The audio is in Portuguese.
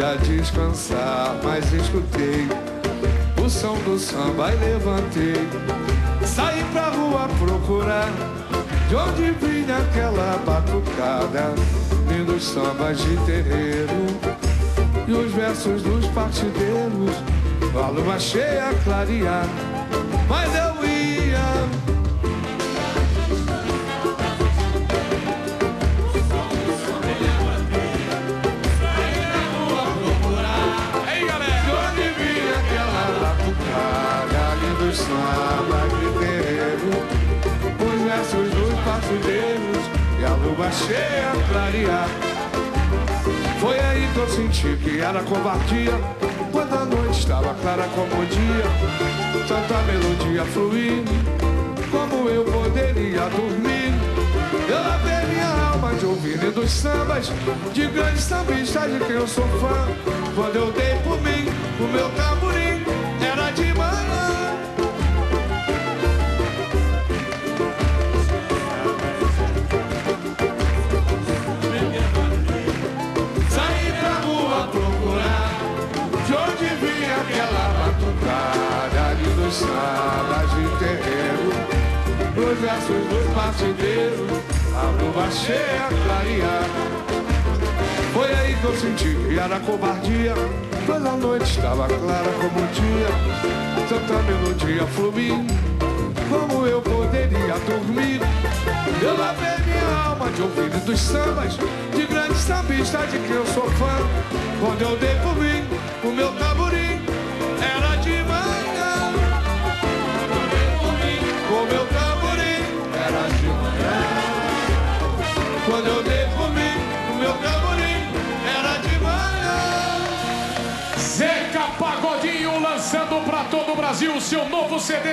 pra descansar, mas escutei o som do samba e levantei. Saí pra rua procurar de onde vinha aquela batucada, lindos sambas de terreiro e os versos dos partideiros, a lua cheia a clarear, mas eu ia. Saí na rua procurar, ei galera, de onde vinha aquela batucada, lindos sambas de terreiro, os versos dos partideiros e a lua cheia a clarear. Foi aí que eu senti que era covardia, quando a noite estava clara como o dia, tanta melodia fluindo, como eu poderia dormir? Eu lavei minha alma de ouvir lindos sambas de grandes sambistas de quem eu sou fã. Quando eu dei por mim, o meu tamborim era de manhã. Sambas de terreiro, os versos dos partideiros, a lua cheia a clarear. Foi aí que eu senti que era covardia, quando a noite estava clara como o dia, tanta melodia fluindo, como eu poderia dormir? Eu lavei minha alma de ouvir dos sambas de grandes sambistas de quem eu sou fã. Quando eu dei por mim, o meu tamborim era de manhã. O meu tamborim era de manhã. Quando eu dei por mim, o meu tamborim era de manhã. Zeca Pagodinho lançando pra todo o Brasil o seu novo CD.